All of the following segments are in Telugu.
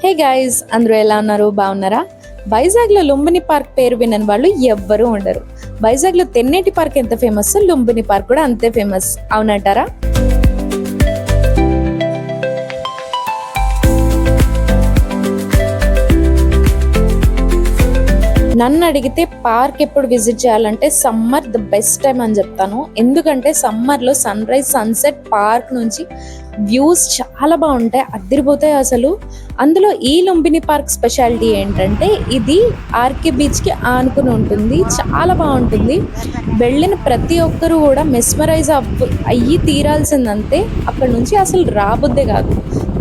హే గైస్, అందరూ ఎలా ఉన్నారు? బాగున్నారా? వైజాగ్లో లుంబిని పార్క్ పేరు వినని వాళ్ళు ఎవ్వరూ ఉండరు. వైజాగ్లో తెన్నేటి పార్క్ ఎంత ఫేమస్, లుంబిని పార్క్ కూడా అంతే ఫేమస్. అవునంటారా? నన్ను అడిగితే పార్క్ ఎప్పుడు విజిట్ చేయాలంటే సమ్మర్ ద బెస్ట్ టైం అని చెప్తాను. ఎందుకంటే సమ్మర్లో సన్ రైజ్ సన్సెట్ పార్క్ నుంచి వ్యూస్ చాలా బాగుంటాయి, అదిరిపోతాయి అసలు. అందులో ఈ లుంబిని పార్క్ స్పెషాలిటీ ఏంటంటే ఇది ఆర్కే బీచ్కి ఆనుకుని ఉంటుంది, చాలా బాగుంటుంది. వెళ్ళిన ప్రతి ఒక్కరు కూడా మెస్మరైజ్ అయ్యి తీరాల్సిందంతే. అక్కడ నుంచి అసలు రాబుద్దే కాదు,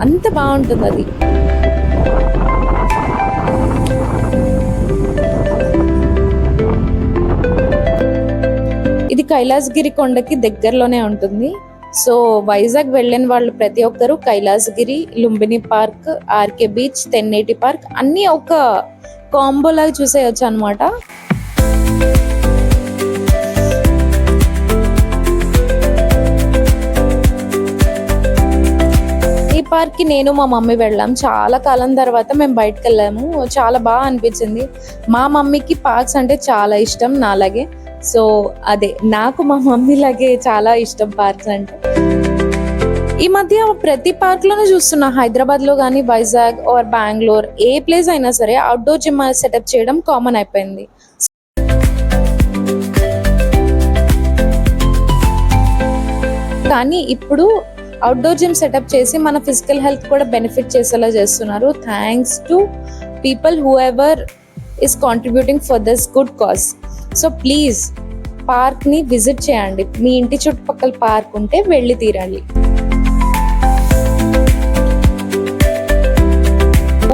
అంత బాగుంటుంది అది. ఇది కైలాసగిరి కొండకి దగ్గరలోనే ఉంటుంది. సో వైజాగ్ వెళ్ళిన వాళ్ళు ప్రతి ఒక్కరు Kailasagiri, Lumbini park, RK beach, Tenneti park అన్నీ ఒక కాంబో లాగా చూసేయచ్చు అనమాట. ఈ పార్క్కి నేను మా మమ్మీ వెళ్ళాం. చాలా కాలం తర్వాత మేము బయటకు వెళ్ళాము, చాలా బాగా అనిపించింది. మా మమ్మీకి పార్క్స్ అంటే చాలా ఇష్టం, నాలాగే. సో అదే, నాకు మా మమ్మీ లాగే చాలా ఇష్టం పార్క్స్ అంటే. ఈ మధ్య ప్రతి పార్క్ లోనే చూస్తున్నా, హైదరాబాద్ లో కానీ, వైజాగ్ ఆర్ బెంగళూరు, ఏ ప్లేస్ అయినా సరే అవుట్డోర్ జిమ్ సెటప్ చేయడం కామన్ అయిపోయింది. కానీ ఇప్పుడు అవుట్డోర్ జిమ్ సెటప్ చేసి మన ఫిజికల్ హెల్త్ కూడా బెనిఫిట్ చేసేలా చేస్తున్నారు. Thanks to people whoever is contributing for this good cause. So please పార్క్ని విజిట్ చేయండి. మీ ఇంటి చుట్టుపక్కల పార్క్ ఉంటే వెళ్ళి తీరండి.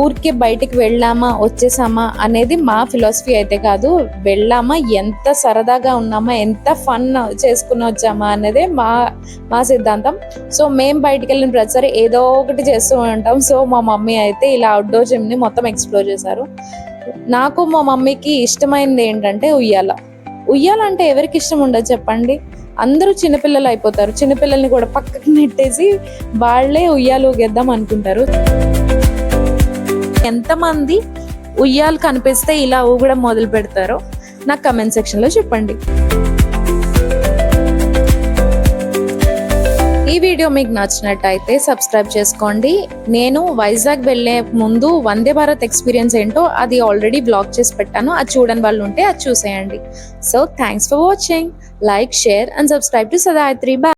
ఊరికే బయటికి వెళ్ళామా వచ్చేసామా అనేది మా ఫిలాసఫీ అయితే కాదు. వెళ్ళామా, ఎంత సరదాగా ఉన్నామా, ఎంత ఫన్ చేసుకుని వచ్చామా అనేదే మా సిద్ధాంతం. సో మేము బయటికి వెళ్ళిన ప్రతిసారి ఏదో ఒకటి చేస్తూ ఉంటాం. సో మా మమ్మీ అయితే ఇలా అవుట్డోర్ జిమ్ని మొత్తం ఎక్స్ప్లోర్ చేశారు. నాకు మా మమ్మీకి ఇష్టమైనది ఏంటంటే ఉయ్యాల. ఉయ్యాల అంటే ఎవరికి ఇష్టం ఉండదు చెప్పండి? అందరూ చిన్నపిల్లలు అయిపోతారు. చిన్నపిల్లల్ని కూడా పక్కకి నెట్టేసి వాళ్ళే ఉయ్యాలు ఊగేద్దాం అనుకుంటారు. ఎంతమంది ఉయ్యాలు కనిపిస్తే ఇలా ఊగడం మొదలు పెడతారో నాకు కమెంట్ సెక్షన్లో చెప్పండి. ఈ వీడియో మీకు నచ్చినట్టయితే సబ్స్క్రైబ్ చేసుకోండి. నేను వైజాగ్ వెళ్ళే ముందు వందే భారత్ ఎక్స్పీరియన్స్ ఏంటో అది ఆల్రెడీ బ్లాగ్ చేసి పెట్టాను, అది చూడని వాళ్ళు ఉంటే అది చూసేయండి. So thanks for watching. Like, share and subscribe to Sadayatri. Bye.